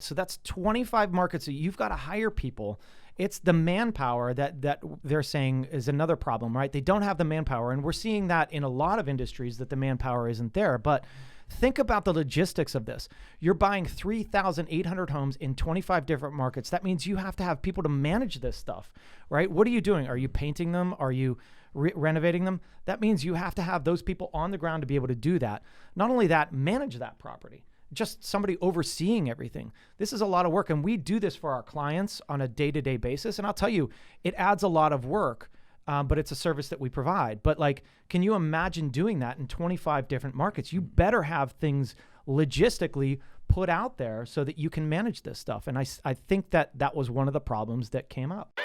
So that's 25 markets that you've got to hire people. It's the manpower that they're saying is another problem, right? They don't have the manpower. And we're seeing that in a lot of industries that the manpower isn't there. But think about the logistics of this. You're buying 3,800 homes in 25 different markets. That means you have to have people to manage this stuff, right? What are you doing? Are you painting them? Are you renovating them? That means you have to have those people on the ground to be able to do that. Not only that, manage that property. Just somebody overseeing everything. This is a lot of work, and we do this for our clients on a day-to-day basis. And I'll tell you, it adds a lot of work, but it's a service that we provide. But like, can you imagine doing that in 25 different markets? You better have things logistically put out there so that you can manage this stuff. And I think that was one of the problems that came up.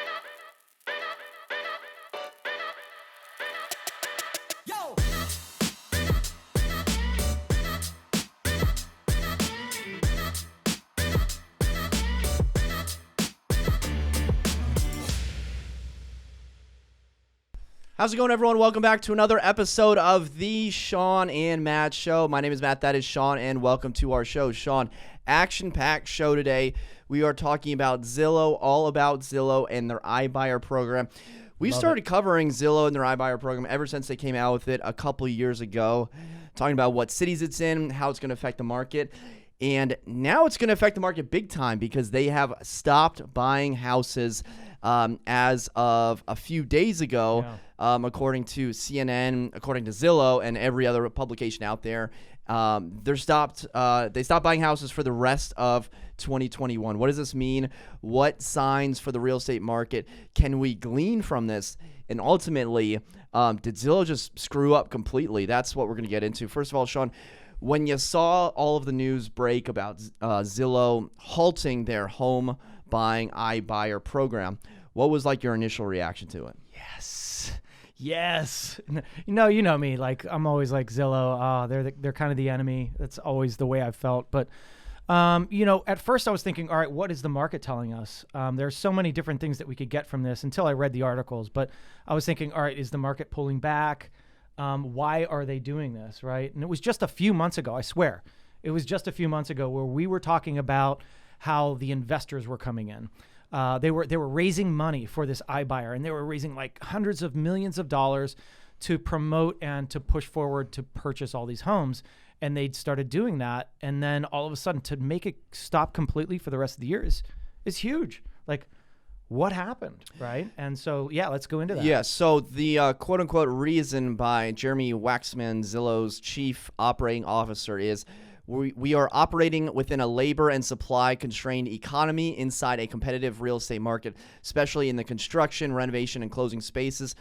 How's it going, everyone? Welcome back to another episode of the Shawn and Matt Show. My name is Matt. That is Shawn, and welcome to our show. Shawn, action-packed show today. We are talking about Zillow, all about Zillow and their iBuyer program. We started covering Zillow and their iBuyer program ever since they came out with it a couple of years ago, talking about what cities it's in, how it's going to affect the market. And now it's going to affect the market big time because they have stopped buying houses as of a few days ago, according to CNN, according to Zillow, and every other publication out there. They stopped buying houses for the rest of 2021. What does this mean? What signs for the real estate market can we glean from this? And ultimately, did Zillow just screw up completely? That's what we're going to get into. First of all, Shawn, when you saw all of the news break about Zillow halting their home buying iBuyer program, what was like your initial reaction to it? Yes. You know me. Like, I'm always like Zillow. They're kind of the enemy. That's always the way I've felt. But at first I was thinking, all right, what is the market telling us? There's so many different things that we could get from this until I read the articles. But I was thinking, all right, is the market pulling back? Why are they doing this, right? And it was just a few months ago, I swear. It was just a few months ago where we were talking about how the investors were coming in. They were raising money for this iBuyer, and they were raising like hundreds of millions of dollars to promote and to push forward to purchase all these homes. And they'd started doing that. And then all of a sudden, to make it stop completely for the rest of the year is huge. Like, what happened, right? And so, yeah, let's go into that. Yeah, so the quote-unquote reason by Jeremy Waxman, Zillow's chief operating officer, is we are operating within a labor and supply constrained economy inside a competitive real estate market, especially in the construction, renovation, and closing spaces.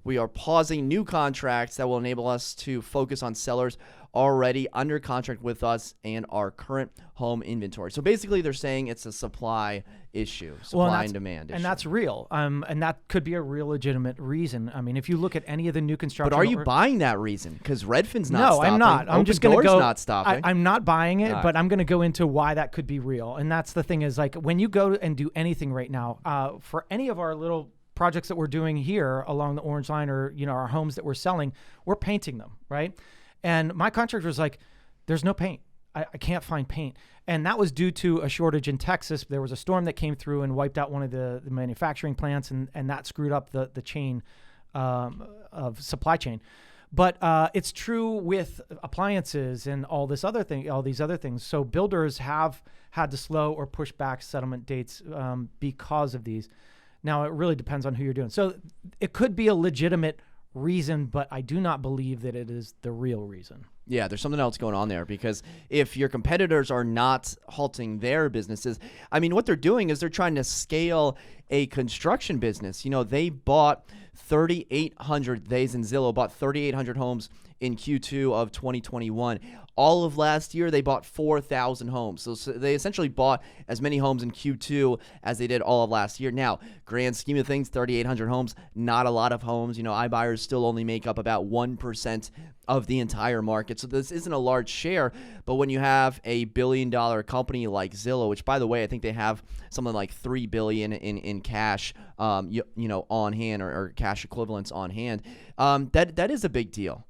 We are pausing new contracts that will enable us to focus on sellers already under contract with us and our current home inventory. So basically they're saying it's a supply issue, and demand issue. And that's real. And that could be a real legitimate reason. I mean, if you look at any of the new construction. But are you buying that reason? Because Redfin's not stopping. No, I'm not. I'm just going to go. Not stopping. I'm not buying it, but I'm going to go into why that could be real. And that's the thing is, like, when you go and do anything right now, for any of our little projects that we're doing here along the orange line, or our homes that we're selling, we're painting them, right? And my contractor was like, there's no paint. I can't find paint. And that was due to a shortage in Texas. There was a storm that came through and wiped out one of the manufacturing plants, and that screwed up the chain of supply chain. But it's true with appliances and all these other things. So builders have had to slow or push back settlement dates because of these. Now, it really depends on who you're doing. So it could be a legitimate reason, but I do not believe that it is the real reason. Yeah, there's something else going on there, because if your competitors are not halting their businesses, I mean, what they're doing is they're trying to scale a construction business. They bought 3,800, Zillow bought 3,800 homes in Q2 of 2021. All of last year, they bought 4,000 homes. So they essentially bought as many homes in Q2 as they did all of last year. Now, grand scheme of things, 3,800 homes, not a lot of homes. iBuyers still only make up about 1% of the entire market. So this isn't a large share. But when you have a billion-dollar company like Zillow, which, by the way, I think they have something like $3 billion in cash, on hand, or cash equivalents on hand, that is a big deal.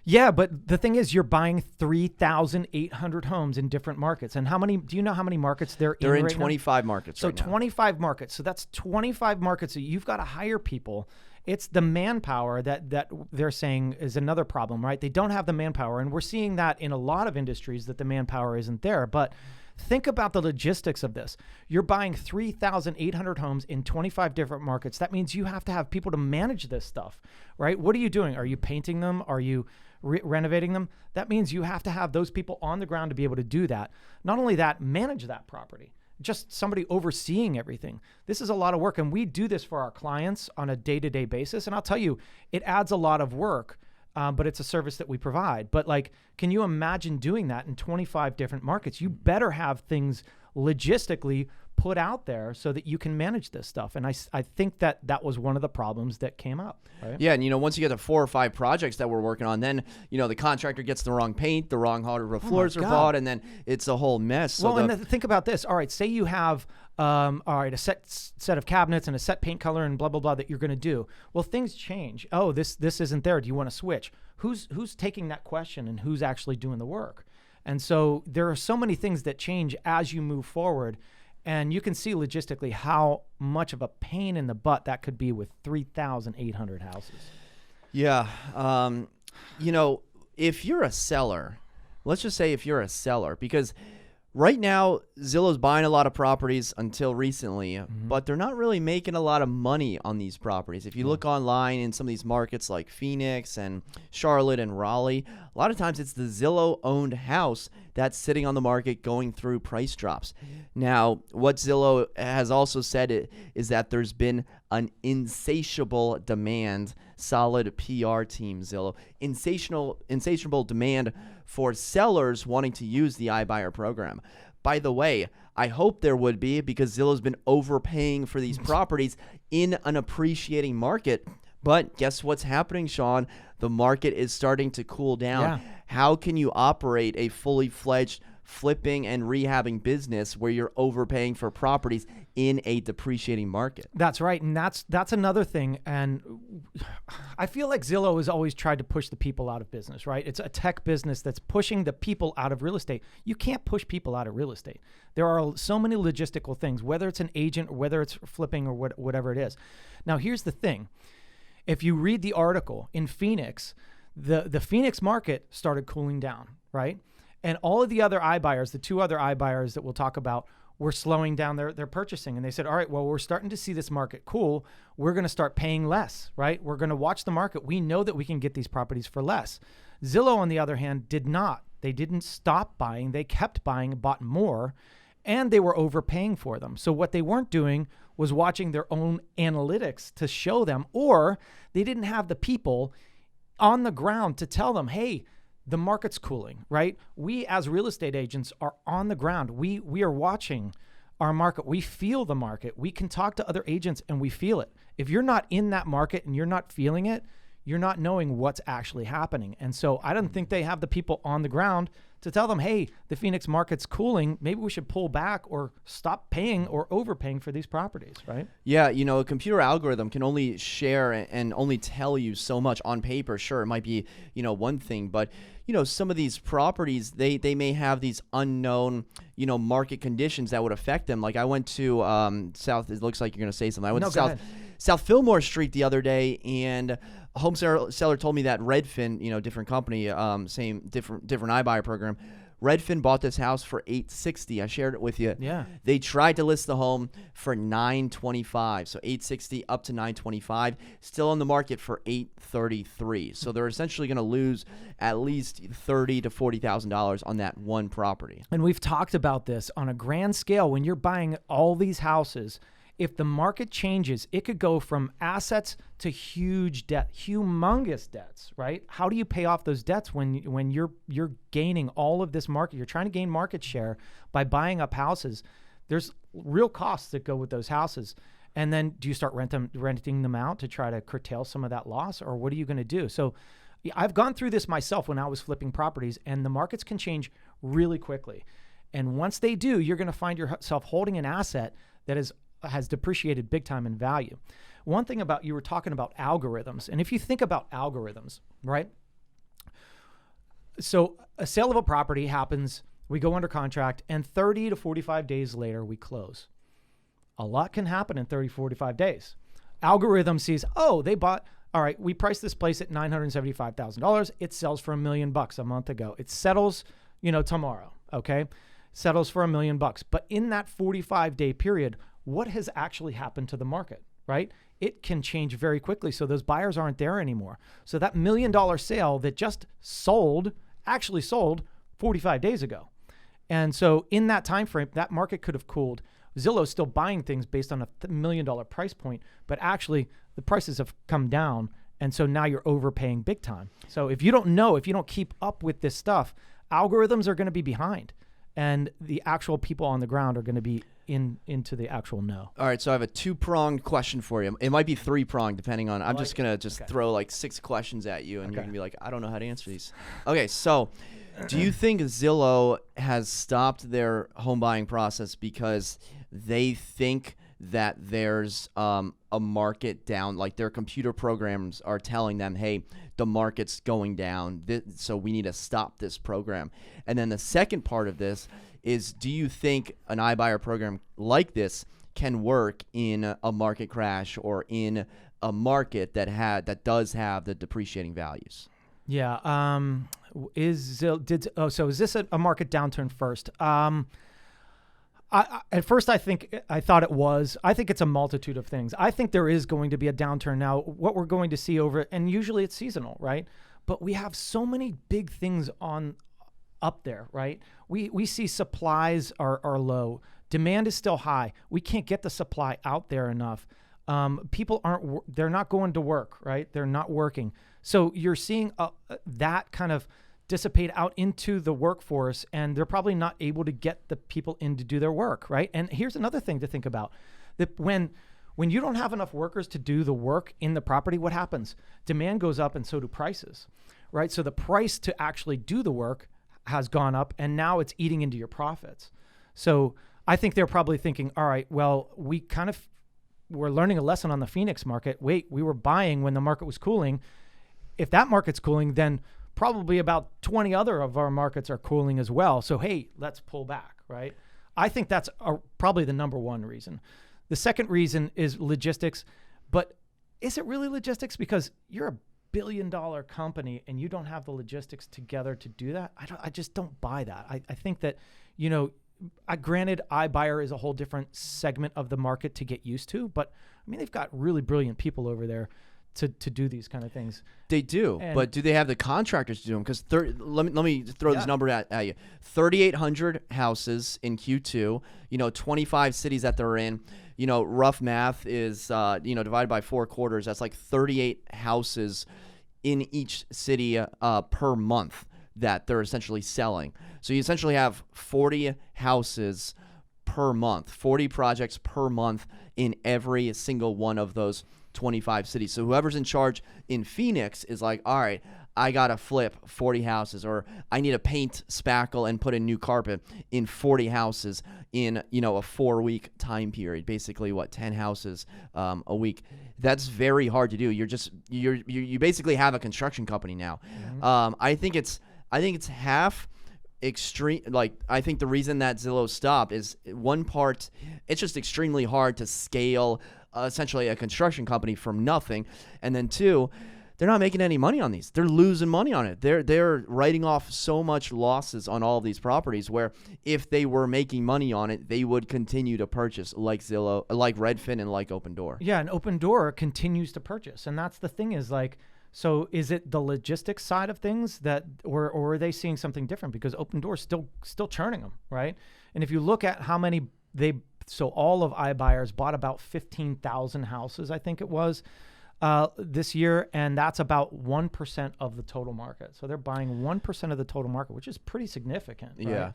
Yeah, but the thing is, you're buying 3,800 homes in different markets. And do you know how many markets they're in right now? 25 markets So right now. 25 markets. So that's 25 markets that you've got to hire people. It's the manpower that they're saying is another problem, right? They don't have the manpower. And we're seeing that in a lot of industries that the manpower isn't there. But think about the logistics of this. You're buying 3,800 homes in 25 different markets. That means you have to have people to manage this stuff, right? What are you doing? Are you painting them? Are you renovating them? That means you have to have those people on the ground to be able to do that. Not only that, manage that property. Just somebody overseeing everything. This is a lot of work, and we do this for our clients on a day-to-day basis. And I'll tell you, it adds a lot of work, but it's a service that we provide. But like, can you imagine doing that in 25 different markets? You better have things logistically put out there so that you can manage this stuff. And I think that was one of the problems that came up. Right? Yeah, and once you get to 4 or 5 projects that we're working on, then the contractor gets the wrong paint, the wrong hardwood floors are bought, and then it's a whole mess. So think about this. All right, say you have a set of cabinets and a set paint color and blah blah blah that you're going to do. Well, things change. Oh, this isn't there. Do you want to switch? Who's taking that question and who's actually doing the work? And so there are so many things that change as you move forward. And you can see logistically how much of a pain in the butt that could be with 3,800 houses. Yeah. If you're a seller, let's just say if you're a seller, because right now Zillow's buying a lot of properties until recently, but they're not really making a lot of money on these properties. If you look online in some of these markets like Phoenix and Charlotte and Raleigh, a lot of times it's the Zillow-owned house that's sitting on the market going through price drops. Now, what Zillow has also said is that there's been an insatiable demand, solid PR team, Zillow, insatiable demand for sellers wanting to use the iBuyer program. By the way, I hope there would be, because Zillow's been overpaying for these properties in an appreciating market. But guess what's happening, Shawn? The market is starting to cool down. Yeah. How can you operate a fully fledged flipping and rehabbing business where you're overpaying for properties in a depreciating market? That's right. And that's another thing. And I feel like Zillow has always tried to push the people out of business, right? It's a tech business that's pushing the people out of real estate. You can't push people out of real estate. There are so many logistical things, whether it's an agent or whether it's flipping or whatever it is. Now, here's the thing. If you read the article in Phoenix, the Phoenix market started cooling down, right? And all of the other iBuyers, the 2 other iBuyers that we'll talk about, were slowing down their purchasing. And they said, all right, well, we're starting to see this market cool. We're going to start paying less, right? We're going to watch the market. We know that we can get these properties for less. Zillow, on the other hand, did not. They didn't stop buying. They kept buying, bought more, and they were overpaying for them. So what they weren't doing was watching their own analytics to show them, or they didn't have the people on the ground to tell them, hey, the market's cooling, right? We as real estate agents are on the ground. We are watching our market. We feel the market. We can talk to other agents and we feel it. If you're not in that market and you're not feeling it, you're not knowing what's actually happening. And so I don't think they have the people on the ground to tell them, hey, the Phoenix market's cooling. Maybe we should pull back or stop paying or overpaying for these properties, right? Yeah, a computer algorithm can only share and only tell you so much on paper. Sure, it might be, one thing, but, some of these properties, they may have these unknown, market conditions that would affect them. Like I went to South, it looks like you're going to say something. I went to South Fillmore Street the other day, and a home seller told me that Redfin, different company, same different iBuyer program. Redfin bought this house for $860. I shared it with you. Yeah. They tried to list the home for $925. So $860 up to $925. Still on the market for $833. So they're essentially going to lose at least $30,000 to $40,000 on that one property. And we've talked about this on a grand scale. When you're buying all these houses, if the market changes, it could go from assets to huge debt, humongous debts, right? How do you pay off those debts when you're gaining all of this market? You're trying to gain market share by buying up houses. There's real costs that go with those houses. And then do you start renting them out to try to curtail some of that loss, or what are you going to do? So I've gone through this myself when I was flipping properties, and the markets can change really quickly. And once they do, you're going to find yourself holding an asset that has depreciated big time in value. One thing you were talking about algorithms. And if you think about algorithms, right? So a sale of a property happens, we go under contract, and 30 to 45 days later, we close. A lot can happen in 30, 45 days. Algorithm sees, oh, they bought, all right, we priced this place at $975,000. It sells for $1 million a month ago. It settles, tomorrow, okay? Settles for $1 million. But in that 45-day period, what has actually happened to the market, right? It can change very quickly. So those buyers aren't there anymore. So that $1 million sale that just actually sold 45 days ago. And so in that time frame, that market could have cooled. Zillow's still buying things based on a $1 million price point, but actually the prices have come down. And so now you're overpaying big time. So if you don't keep up with this stuff, algorithms are going to be behind, and the actual people on the ground are going to be into the actual know. All right, so I have a two-pronged question for you. It might be three-pronged, depending on. I'm just going to throw like 6 questions at you, and you're going to be like, I don't know how to answer these. Okay, so do you think Zillow has stopped their home buying process because they think that there's a market down, like their computer programs are telling them, hey, the market's going down, so we need to stop this program? And then the second part of this is, do you think an iBuyer program like this can work in a market crash or in a market that does have the depreciating values? Yeah. Is this a market downturn first? At first, I thought it was. I think it's a multitude of things. I think there is going to be a downturn now. What we're going to see and usually it's seasonal, right? But we have so many big things up there, right? We see supplies are low. Demand is still high. We can't get the supply out there enough. People they're not going to work, right? They're not working. So you're seeing that kind of dissipate out into the workforce, and they're probably not able to get the people in to do their work, right? And here's another thing to think about. That when you don't have enough workers to do the work in the property, what happens? Demand goes up, and so do prices, right? So the price to actually do the work has gone up, and now it's eating into your profits. So I think they're probably thinking, all right, well, we're learning a lesson on the Phoenix market. Wait, we were buying when the market was cooling. If that market's cooling, then probably about 20 other of our markets are cooling as well. So, hey, let's pull back, right? I think that's probably the number one reason. The second reason is logistics. But is it really logistics? Because you're a $1 billion company and you don't have the logistics together to do that. I just don't buy that. I think that, granted, iBuyer is a whole different segment of the market to get used to, but I mean, they've got really brilliant people over there to do these kind of things. They do, but do they have the contractors to do them? Because let me throw this number at you: 3,800 houses in Q2. 25 cities that they're in. Rough math is divided by 4 quarters. That's like 38 houses in each city per month that they're essentially selling. So you essentially have 40 houses per month, 40 projects per month in every single one of those 25 cities. So whoever's in charge in Phoenix is like, all right, I got to flip 40 houses, or I need to paint, spackle, and put in new carpet in 40 houses in, a 4-week time period. Basically, 10 houses a week. That's very hard to do. You basically have a construction company now. Mm-hmm. I think it's half extreme. Like, I think the reason that Zillow stopped is, one part, it's just extremely hard to scale essentially a construction company from nothing, and then 2, they're not making any money on these. They're losing money on it. They're writing off so much losses on all of these properties, where if they were making money on it, they would continue to purchase, like Zillow, like Redfin, and like Opendoor. Yeah, and Opendoor continues to purchase, and that's the thing is like, so is it the logistics side of things that, or are they seeing something different? Because Opendoor is still churning them, right? And if you look at how many so all of iBuyers bought about 15,000 houses, I think it was, this year, and that's about 1% of the total market. So they're buying 1% of the total market, which is pretty significant. Right?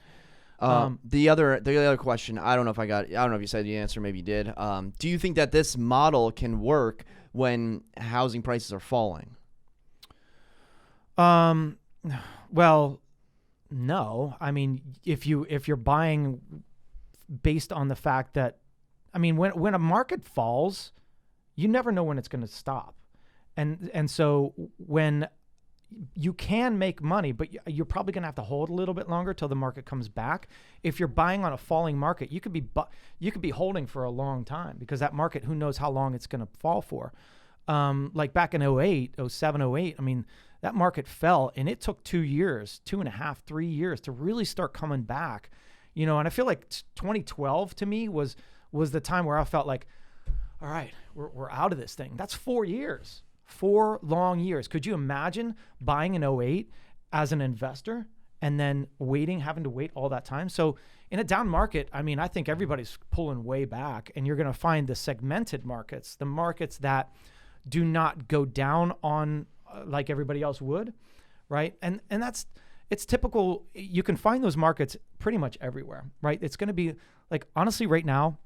Yeah. The other question, I don't know if you said the answer, maybe you did. Do you think that this model can work when housing prices are falling? Well, no. I mean, if you're buying based on the fact that, I mean, when a market falls, you never know when it's going to stop. And so when you can make money, but you're probably going to have to hold a little bit longer till the market comes back. If you're buying on a falling market, you could be holding for a long time, because that market, who knows how long it's going to fall for. Like back in 07, 08, I mean, that market fell, and it took 2 years, 2.5, 3 years to really start coming back, and I feel like 2012 to me was the time where I felt like, all right, we're out of this thing. That's 4 years. 4 long years. Could you imagine buying in 08 as an investor and then having to wait all that time? So in a down market, I mean, I think everybody's pulling way back, and you're going to find the segmented markets, the markets that do not go down on like everybody else would, right? And it's typical. You can find those markets pretty much everywhere, right? It's going to be like, honestly, right now,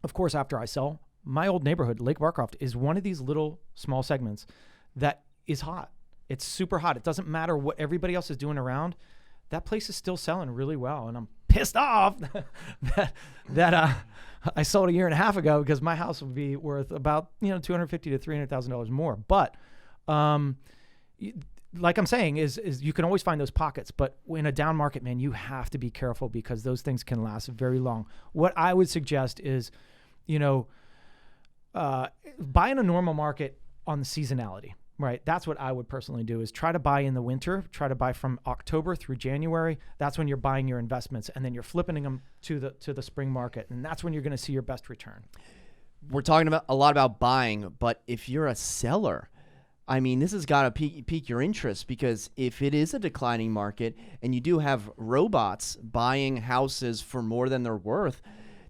of course, after I sell, my old neighborhood, Lake Barcroft, is one of these little small segments that is hot. It's super hot. It doesn't matter what everybody else is doing around. That place is still selling really well. And I'm pissed off that I sold a year and a half ago, because my house would be worth about, $250,000 to $300,000 more. But like I'm saying, is you can always find those pockets. But in a down market, man, you have to be careful, because those things can last very long. What I would suggest is, buy in a normal market on the seasonality, right? That's what I would personally do, is try to buy in the winter, try to buy from October through January. That's when you're buying your investments, and then you're flipping them to the spring market. And that's when you're going to see your best return. We're talking about a lot about buying, but if you're a seller, I mean, this has got to pique your interest, because if it is a declining market and you do have robots buying houses for more than they're worth,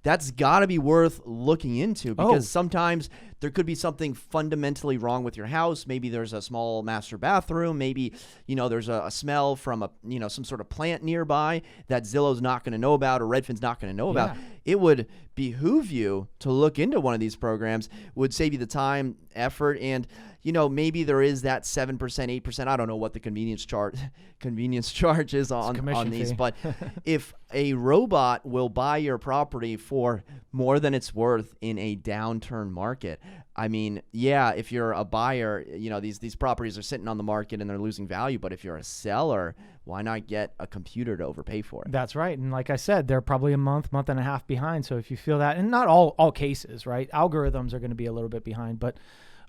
that's got to be worth looking into, because sometimes there could be something fundamentally wrong with your house. Maybe there's a small master bathroom. Maybe, there's a smell from some sort of plant nearby that Zillow's not going to know about, or Redfin's not going to know about. It would behoove you to look into one of these programs. Would save you the time, effort, and maybe there is that 7%, 8%. I don't know what the convenience charge is on these, but if a robot will buy your property for more than it's worth in a downturn market, I mean, yeah, if you're a buyer, these properties are sitting on the market and they're losing value. But if you're a seller, why not get a computer to overpay for it? That's right. And like I said, they're probably a month and a half behind. So if you feel that, and not all cases, right? Algorithms are going to be a little bit behind, but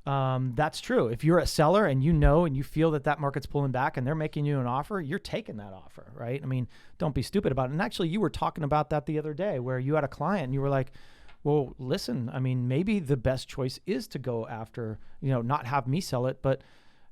that's true. If you're a seller and and you feel that market's pulling back and they're making you an offer, you're taking that offer, right? I mean, don't be stupid about it. And actually, you were talking about that the other day, where you had a client and you were like, well, listen, I mean, maybe the best choice is to go after, not have me sell it, but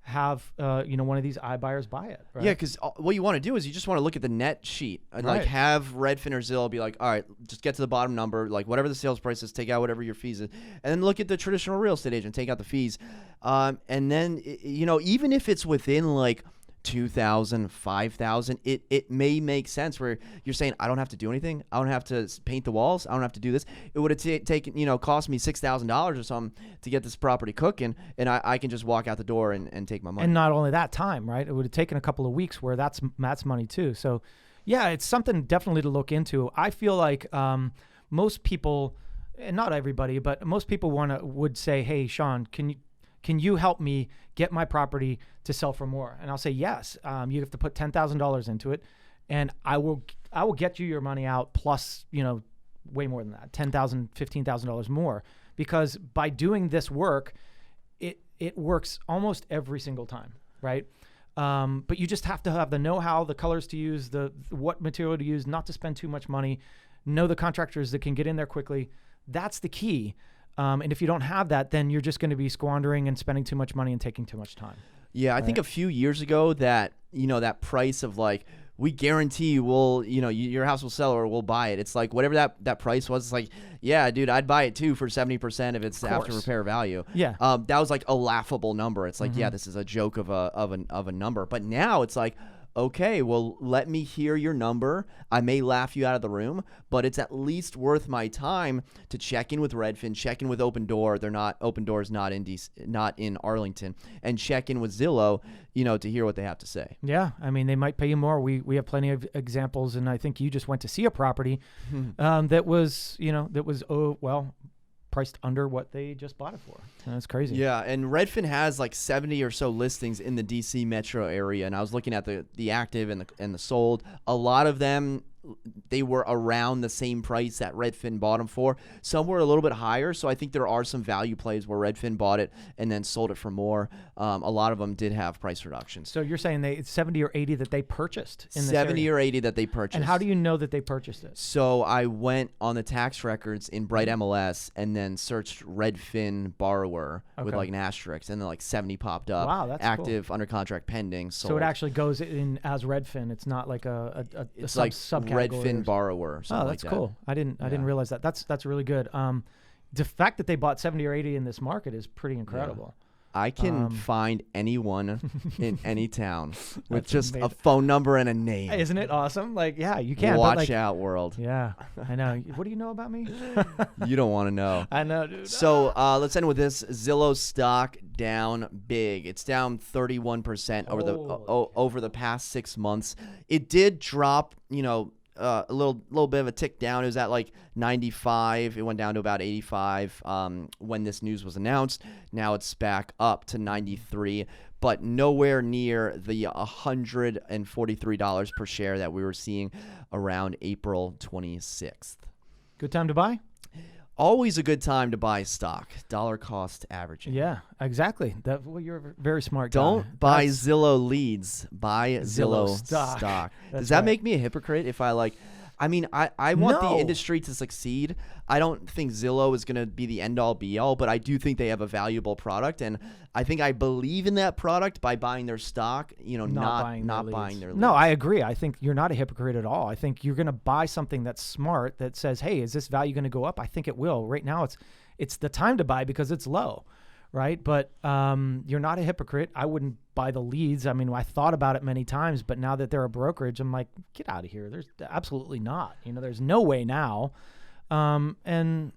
have, one of these iBuyers buy it. Right? Yeah, because what you want to do is you just want to look at the net sheet and like have Redfin or Zillow be like, all right, just get to the bottom number, like whatever the sales price is, take out whatever your fees is, and then look at the traditional real estate agent, take out the fees. And then, even if it's within like $2,000, $5,000, it may make sense where you're saying, I don't have to do anything. I don't have to paint the walls. I don't have to do this. It would have taken, cost me $6,000 or something to get this property cooking, and I can just walk out the door and take my money. And not only that time, right? It would have taken a couple of weeks, where that's money too. So yeah, it's something definitely to look into. I feel like most people, and not everybody, but most people would say, hey, Shawn, can you help me get my property to sell for more? And I'll say, yes. You have to put $10,000 into it, and I will get you your money out plus, way more than that, $10,000, $15,000 more, because by doing this work, it works almost every single time, right? But you just have to have the know-how, the colors to use, what material to use, not to spend too much money, know the contractors that can get in there quickly. That's the key. And if you don't have that, then you're just going to be squandering and spending too much money and taking too much time. Yeah, I think a few years ago that price of like, we guarantee your house will sell or we'll buy it. It's like whatever that price was. It's like, yeah, dude, I'd buy it too for 70% if it's after repair value. Yeah, that was like a laughable number. It's like, yeah, this is a joke of a number. But now it's like, okay, well, let me hear your number. I may laugh you out of the room, but it's at least worth my time to check in with Redfin, check in with Open Door. Open Door's not in Arlington, and check in with Zillow, to hear what they have to say. Yeah, I mean, they might pay you more. We have plenty of examples, and I think you just went to see a property that was priced under what they just bought it for. And that's crazy. Yeah, and Redfin has like 70 or so listings in the DC metro area, and I was looking at the active and the sold. A lot of them, they were around the same price that Redfin bought them for. Some were a little bit higher, so I think there are some value plays where Redfin bought it and then sold it for more. A lot of them did have price reductions. So you're saying it's 70 or 80 that they purchased in this 70 area? or 80 that they purchased. And how do you know that they purchased it? So I went on the tax records in Bright MLS and then searched Redfin borrower with like an asterisk, and then like 70 popped up. Wow, that's active, cool. Under contract, pending. So it actually goes in as Redfin. It's not like it's like subcategory. Redfin borrower. Oh, that's cool. I didn't realize that. That's really good. The fact that they bought 70 or 80 in this market is pretty incredible. Yeah. I can find anyone in any town with just amazing. a phone number and a name. Isn't it awesome? Like, yeah, you can. Watch out, world. Yeah, I know. What do you know about me? You don't want to know. I know, dude. So let's end with this. Zillow stock down big. It's down 31% over the past 6 months. It did drop, a little bit of a tick down. It was at like 95. It went down to about 85 when this news was announced. Now it's back up to 93, but nowhere near the $143 per share that we were seeing around April 26th. Good time to buy? Always a good time to buy stock. Dollar cost averaging. Yeah, exactly. You're a very smart guy. Don't buy Zillow leads. Buy Zillow stock. Does that make me a hypocrite if I like? I mean, I want the industry to succeed. I don't think Zillow is going to be the end all be all, but I do think they have a valuable product, and I think I believe in that product by buying their stock. Not buying their leads. No, I agree. I think you're not a hypocrite at all. I think you're going to buy something that's smart that says, "Hey, is this value going to go up?" I think it will. Right now, it's the time to buy because it's low, right? But you're not a hypocrite. I wouldn't buy the leads. I mean, I thought about it many times, but now that they're a brokerage, I'm like, get out of here. There's absolutely not. There's no way now. And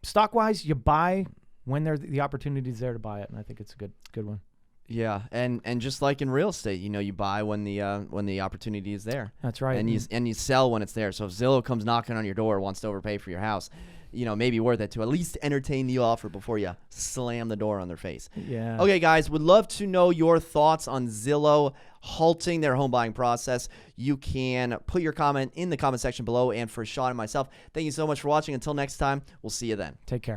stock-wise, you buy when the opportunity's there to buy it, and I think it's a good one. Yeah, and just like in real estate, you buy when the opportunity is there. That's right. And you sell when it's there. So if Zillow comes knocking on your door, wants to overpay for your house, maybe worth it to at least entertain the offer before you slam the door on their face. Yeah. Okay, guys, would love to know your thoughts on Zillow halting their home buying process. You can put your comment in the comment section below. And for Shawn and myself, thank you so much for watching. Until next time, we'll see you then. Take care.